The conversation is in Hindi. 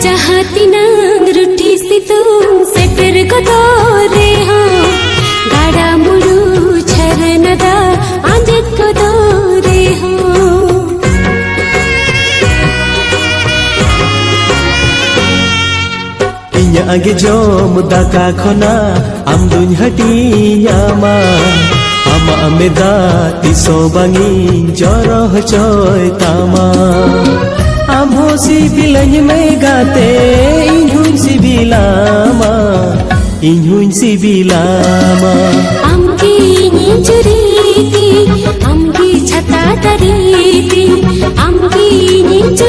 जहाँ तिनांग रुठी सितुंग सेटर कदोरे हो गाड़ा मुड़ू छरनदा आंजत कदोरे हो इन्या आगे जोम दाका खोना आम दुन हटियामा आमा आमेदा तिसो बांगी जरो हचोय तामा आम हो सिबिलाኝ में गाते इन्हुन सिबिलामा इन्हुन सिबिलामा आमकी निंजुरीती आमकी छता तरीती आमकी निंजुरीती